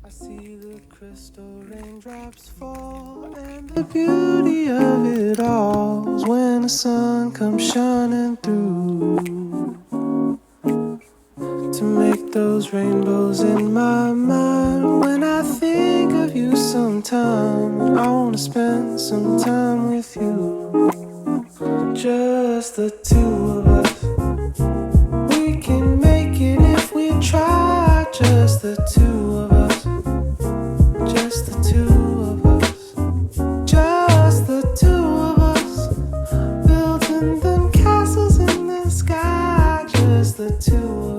I see the crystal raindrops fall, and the beauty of it all is when the sun comes shining through to make those rainbows in my mind. When I think of you sometime, I wanna spend some time with you, just the two of us. We can make it if we try, just the two of us. Just the two of us, just the two of us, building them castles in the sky, just the two of us.